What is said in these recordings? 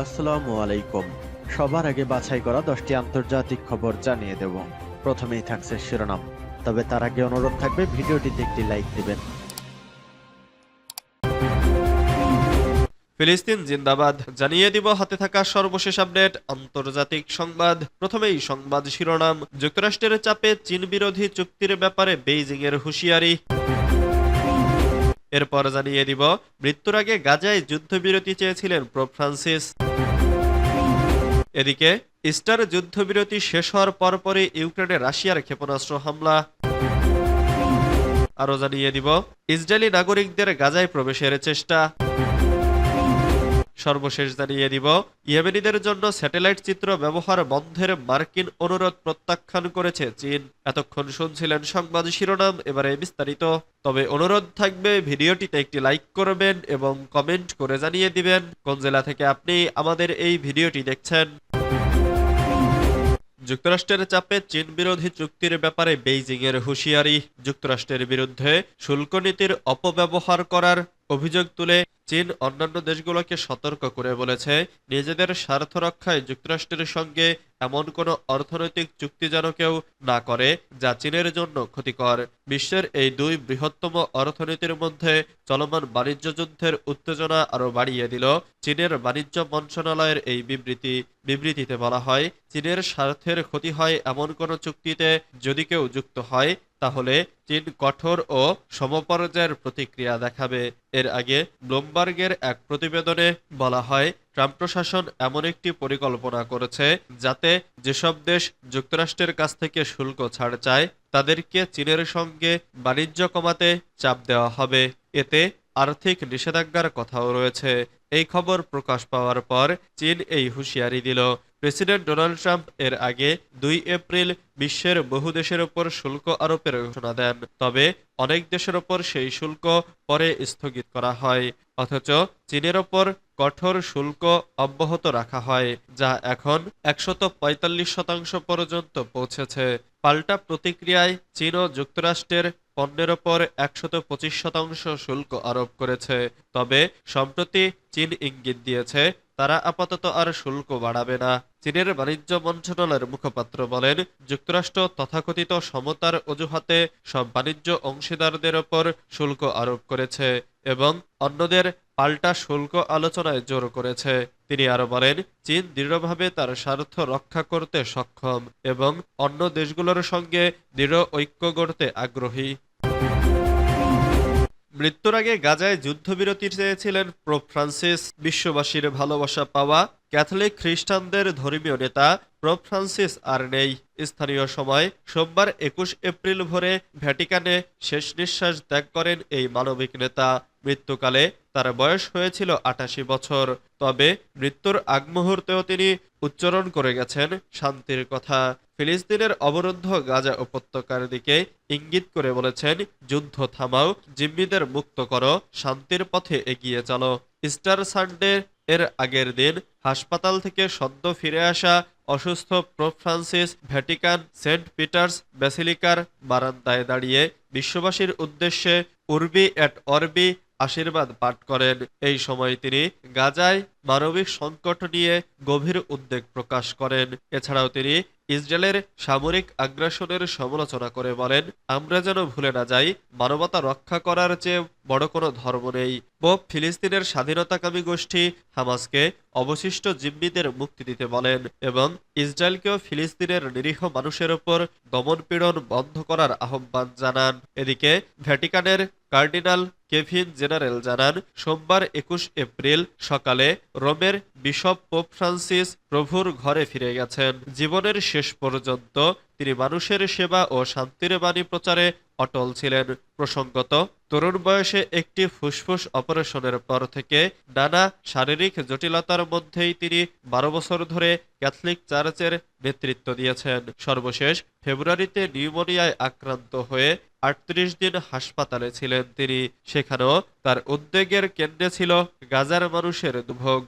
আসসালামু আলাইকুম। সবার আগে বাছাই করা 10টি আন্তর্জাতিক খবর জানিয়ে দেব। প্রথমেই থাকছে শিরোনাম, তবে তার আগে অনুরোধ থাকবে ভিডিওটিতে একটি লাইক দিবেন। ফিলিস্তিন জিন্দাবাদ জানিয়ে দিব হাতে থাকা সর্বশেষ আপডেট আন্তর্জাতিক সংবাদ। প্রথমেই সংবাদ শিরোনাম, যুক্তরাষ্ট্রের চাপে চীন বিরোধী চুক্তির ব্যাপারে বেইজিং এর হুঁশিয়ারি। এরপর জানিয়ে দিব মৃত্যুর আগে গাজায় যুদ্ধবিরতি চেয়েছিলেন পোপ ফ্রান্সিস। এদিকে ইস্টার যুদ্ধবিরতি শেষ হওয়ার পরপরই ইউক্রেনে রাশিয়ার ক্ষেপণাস্ত্র হামলা। আরও জানিয়ে দিব ইসরায়েলি নাগরিকদের গাজায় প্রবেশের চেষ্টা। সর্বশেষ জানিয়ে দিব ইয়েমেনিদের জন্য স্যাটেলাইট চিত্র ব্যবহার বন্ধের মার্কিন অনুরোধ প্রত্যাখ্যান করেছে চীন। এতক্ষণ শুনছিলেন সংবাদ শিরোনাম, এবারে বিস্তারিত। তবে অনুরোধ থাকবে ভিডিওটিতে একটি লাইক করবেন এবং কমেন্ট করে জানিয়ে দিবেন কোন জেলা থেকে আপনি আমাদের এই ভিডিওটি দেখছেন। যুক্তরাষ্ট্রের চাপে চীন বিরোধী চুক্তির ব্যাপারে বেইজিং এর হুঁশিয়ারি। যুক্তরাষ্ট্রের বিরুদ্ধে শুল্ক নীতির অপব্যবহার করার অভিযোগ তুলে চীন অন্যান্য দেশগুলোকে সতর্ক করে বলেছে, নিজেদের স্বার্থ রক্ষায় যুক্তরাষ্ট্রের সঙ্গে এমন কোনো অর্থনৈতিক চুক্তি যেন কেউ না করে যা চীনের জন্য ক্ষতিকর। বিশ্বের এই দুই বৃহত্তম অর্থনীতির মধ্যে চলমান বাণিজ্য যুদ্ধের উত্তেজনা আরও বাড়িয়ে দিল চীনের বাণিজ্য মন্ত্রণালয়ের এই বিবৃতিতে বলা হয়, চীনের স্বার্থের ক্ষতি হয় এমন কোনো চুক্তিতে যদি কেউ যুক্ত হয় তাহলে চীন কঠোর ও সমপর্যায়ের প্রতিক্রিয়া দেখাবে। এর আগে ব্লুমবার্গের এক প্রতিবেদনে বলা হয়, ট্রাম্প প্রশাসন এমন একটি পরিকল্পনা করেছে যাতে যেসব দেশ যুক্তরাষ্ট্রের কাছ থেকে শুল্ক ছাড় চায় তাদেরকে চীনের সঙ্গে বাণিজ্য কমাতে চাপ দেওয়া হবে। এতে আর্থিক নিষেধাজ্ঞার কথাও রয়েছে। এই খবর প্রকাশ পাওয়ার পর চীন এই হুঁশিয়ারি দিল। প্রেসিডেন্ট ডোনাল্ড ট্রাম্প এর আগে 2 এপ্রিল বিশ্বের বহু দেশের ওপর শুল্ক আরোপের ঘোষণা দেন, তবে অনেক দেশের ওপর সেই শুল্ক পরে স্থগিত করা হয়। অথচ চীনের ওপর কঠোর শুল্ক অব্যাহত রাখা হয়, যা এখন 145% পর্যন্ত পৌঁছেছে। পাল্টা প্রতিক্রিয়ায় চীন ও যুক্তরাষ্ট্রের পণ্যের ওপর 125% শুল্ক আরোপ করেছে। তবে সম্প্রতি চীন ইঙ্গিত দিয়েছে তারা আপাতত আর শুল্ক বাড়াবে না। চীনের বাণিজ্য মন্ত্রণালয়ের মুখপাত্র বলেন, যুক্তরাষ্ট্র তথাকথিত সমতার অজুহাতে সব বাণিজ্য অংশীদারদের ওপর শুল্ক আরোপ করেছে এবং অন্যদের পাল্টা শুল্ক আলোচনায় জোর করেছে। তিনি আরো বলেন, চীন দৃঢ়ভাবে তার স্বার্থ রক্ষা করতে সক্ষম এবং অন্য দেশগুলোর সঙ্গে দৃঢ় ঐক্য গড়তে আগ্রহী। মৃত্যুর আগে গাজায় যুদ্ধবিরতি চেয়েছিলেন পোপ ফ্রান্সিস। বিশ্ববাসীর ভালোবাসা পাওয়া ক্যাথলিক খ্রিস্টানদের ধর্মীয় নেতা পোপ ফ্রান্সিস আর নেই। স্থানীয় সময় সোমবার 21 এপ্রিল ভোরে ভ্যাটিকানে শেষ নিঃশ্বাস ত্যাগ করেন এই মানবিক নেতা। মৃত্যুকালে তার বয়স হয়েছিল 88 বছর। তবে মৃত্যুর আগ মুহূর্তেও তিনি উচ্চারণ করে গেছেন শান্তির কথা। ফিলিস্তিনের অবরুদ্ধ গাজা উপত্যকার দিকে ইঙ্গিত করে বলেছেন, যুদ্ধ থামাও, জিম্মিদের মুক্ত করো, শান্তির পথে এগিয়ে চলো। ইস্টার সানডে এর আগের দিন হাসপাতাল থেকে সদ্য ফিরে আসা অসুস্থ Pope Francis Vatican Saint Peter's ব্যাসিলিকার বারান্দায় দাঁড়িয়ে বিশ্ববাসীর উদ্দেশ্যে উর্বি এট অরবি আশীর্বাদ পাঠ করেন। এই সময় তিনি গাজায় মানবিক সংকট নিয়ে গভীর উদ্বেগ প্রকাশ করেন। এছাড়াও তিনি ইসরায়েলের সামরিক আগ্রাসনের সমালোচনা করে বলেন, আমরা যেন ভুলে না যাই, মানবতা রক্ষা করার চেয়ে বড় কোনো ধর্ম নেই। পোপ ফিলিস্তিনের স্বাধীনতাকামী গোষ্ঠী হামাসকে অবশিষ্ট জিম্মিদের মুক্তি দিতে বলেন এবং ইসরায়েলকেও ফিলিস্তিনের নিরীহ মানুষের ওপর দমনপীড়ন বন্ধ করার আহ্বান জানান। এদিকে ভ্যাটিকানের কার্ডিনাল কেভিন জেনারেল জানান, সোমবার 21 এপ্রিল সকালে রোমের বিশপ পোপ ফ্রান্সিস প্রভুর ঘরে ফিরে গেছেন। জীবনের শেষ পর্যন্ত তিনি মানুষের সেবা ও শান্তির বাণী প্রচারে অটল ছিলেন। প্রসঙ্গত, তরুণ বয়সে একটি ফুসফুস অপারেশনের পর থেকে নানা শারীরিক জটিলতার মধ্যেই তিনি 12 বছর ধরে ক্যাথলিক চার্চের নেতৃত্ব দিয়েছেন। সর্বশেষ ফেব্রুয়ারিতে নিউমোনিয়ায় আক্রান্ত হয়ে 38 দিন হাসপাতালে ছিলেন তিনি। সেখানেও তার উদ্বেগের কেন্দ্রে ছিল গাজার মানুষের দুর্ভোগ।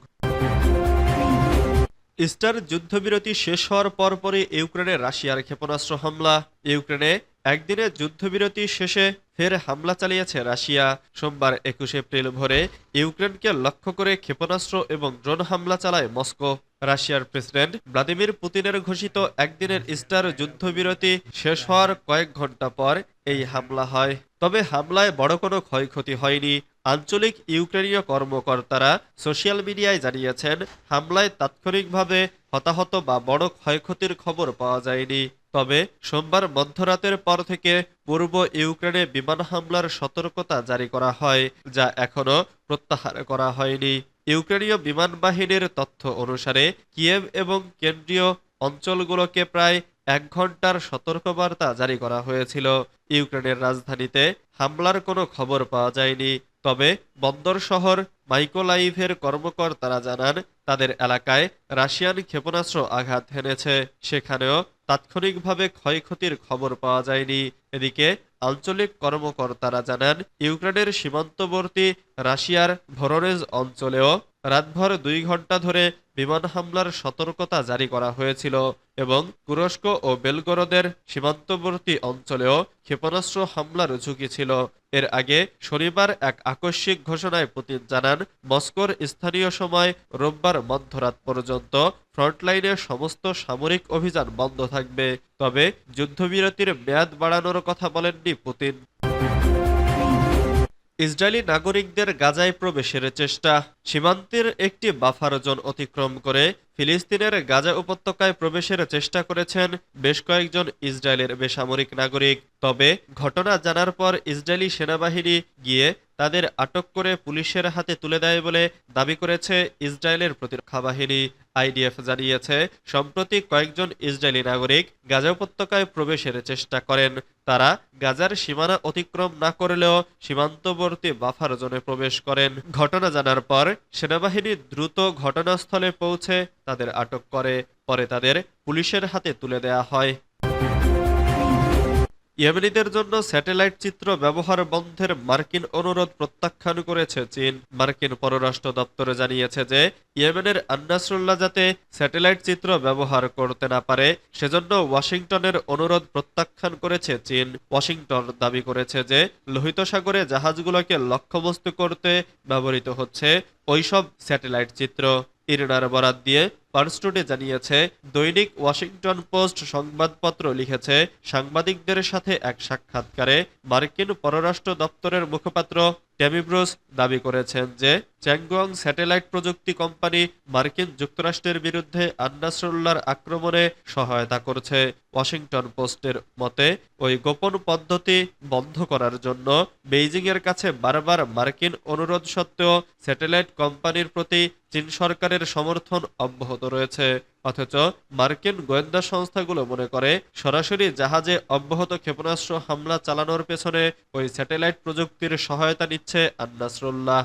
ইস্টার যুদ্ধবিরতি শেষ হওয়ার পরপরই ইউক্রেনে রাশিয়ার ক্ষেপণাস্ত্র হামলা। ইউক্রেনে একদিনের যুদ্ধবিরতি শেষে ফের হামলা চালিয়েছে রাশিয়া। সোমবার 21 এপ্রিল ভোরে ইউক্রেনকে লক্ষ্য করে ক্ষেপণাস্ত্র এবং ড্রোন হামলা চালায় মস্কো। রাশিয়ার প্রেসিডেন্ট ভ্লাদিমির পুতিনের ঘোষিত একদিনের ইস্টার যুদ্ধবিরতি শেষ হওয়ার কয়েক ঘন্টা পর এই হামলা হয়। তবে হামলায় বড় কোনো ক্ষয়ক্ষতি হয়নি। আঞ্চলিক ইউক্রেনীয় কর্মকর্তারা সোশ্যাল মিডিয়ায় জানিয়েছেন, হামলায় তাৎক্ষণিকভাবে হতাহত বা বড় ক্ষয়ক্ষতির খবর পাওয়া যায়নি। তবে সোমবার মধ্যরাতের পর থেকে পূর্ব ইউক্রেনে বিমান হামলার সতর্কতা জারি করা হয়, যা এখনও প্রত্যাহার করা হয়নি। ইউক্রেনীয় বিমান বাহিনীর তথ্য অনুসারে কিয়েভ এবং কেন্দ্রীয় অঞ্চলগুলোকে প্রায় 1 ঘন্টার সতর্কবার্তা জারি করা হয়েছিল। ইউক্রেনের রাজধানীতে হামলার কোনো খবর পাওয়া যায়নি। তবে বন্দর শহর মাইকোলাইভের কর্মকর্তারা জানান, তাদের এলাকায় রাশিয়ান ক্ষেপণাস্ত্র আঘাত হেনেছে। সেখানেও তাৎক্ষণিকভাবে ক্ষয়ক্ষতির খবর পাওয়া যায়নি। এদিকে আঞ্চলিক কর্মকর্তারা জানান, ইউক্রেনের সীমান্তবর্তী রাশিয়ার ভরোনেজ অঞ্চলেও রাতভর 2 ঘন্টা ধরে বিমান হামলার সতর্কতা জারি করা হয়েছিল এবং তুরস্ক ও বেলগরদের সীমান্তবর্তী অঞ্চলেও ক্ষেপণাস্ত্র হামলার ঝুঁকি ছিল। এর আগে শনিবার এক আকস্মিক ঘোষণায় পুতিন জানান, মস্কোর স্থানীয় সময় রোববার মধ্যরাত পর্যন্ত ফ্রন্টলাইনে সমস্ত সামরিক অভিযান বন্ধ থাকবে। তবে যুদ্ধবিরতির মেয়াদ বাড়ানোর কথা বলেননি পুতিন। ইসরায়েলি নাগরিকদের গাজায় প্রবেশের চেষ্টা। সীমান্তের একটি বাফার জোন অতিক্রম করে ফিলিস্তিনের গাজা উপত্যকায় প্রবেশের চেষ্টা করেছেন বেশ কয়েকজন ইসরায়েলের বেসামরিক নাগরিক। তবে ঘটনা জানার পর ইসরায়েলি সেনাবাহিনী গিয়ে তাদের আটক করে পুলিশের হাতে তুলে দেয় বলে দাবি করেছে ইসরায়েলের প্রতিরক্ষা বাহিনী। আইডিএফ জানিয়েছে, সম্প্রতি কয়েকজন ইসরায়েলি নাগরিক গাজা উপত্যকায় প্রবেশের চেষ্টা করেন। তারা গাজার সীমানা অতিক্রম না করলেও সীমান্তবর্তী বাফার জোনে প্রবেশ করেন। ঘটনা জানার পর সেনাবাহিনী দ্রুত ঘটনাস্থলে পৌঁছে তাদের আটক করে। পরে তাদের পুলিশের হাতে তুলে দেয়া হয়। ইয়েমেনিদের জন্য স্যাটেলাইট চিত্র ব্যবহার বন্ধের মার্কিন অনুরোধ প্রত্যাখ্যান করেছে চীন। মার্কিন পররাষ্ট্র দপ্তর জানিয়েছে যে ইয়েমেনের আন-নাসরুল্লাহ যাতে স্যাটেলাইট চিত্র ব্যবহার করতে না পারে সেজন্য ওয়াশিংটনের অনুরোধ প্রত্যাখ্যান করেছে চীন। ওয়াশিংটন দাবি করেছে যে লোহিত সাগরে জাহাজগুলোকে লক্ষ্যবস্তু করতে ব্যবহৃত হচ্ছে ওইসব স্যাটেলাইট চিত্র। ইরিনার বরাত দিয়ে পার্স টুডে জানিয়েছে, দৈনিক ওয়াশিংটন পোস্ট সংবাদপত্র লিখেছে, সাংবাদিকদের সাথে এক সাক্ষাৎকারে মার্কিন পররাষ্ট্র দপ্তরের মুখপাত্র ট্যামি ব্রুস দাবি করেছেন যে চ্যাংগুয়াং স্যাটেলাইট প্রযুক্তি কোম্পানি মার্কিন যুক্তরাষ্ট্রের বিরুদ্ধে আন-নাসরুল্লাহর আক্রমণে সহায়তা করছে। ওয়াশিংটন পোস্টের মতে, ওই গোপন পদ্ধতি বন্ধ করার জন্য বেইজিংয়ের কাছে বারবার মার্কিন অনুরোধ সত্ত্বেও স্যাটেলাইট কোম্পানির প্রতি চীন সরকারের সমর্থন অব্যাহত রয়েছে। অথচ মার্কিন গোয়েন্দা সংস্থাগুলো মনে করে সরাসরি জাহাজে অব্যাহত ক্ষেপণাস্ত্র হামলা চালানোর পেছনে ওই স্যাটেলাইট প্রযুক্তির সহায়তা নিচ্ছে আন-নাসরুল্লাহ।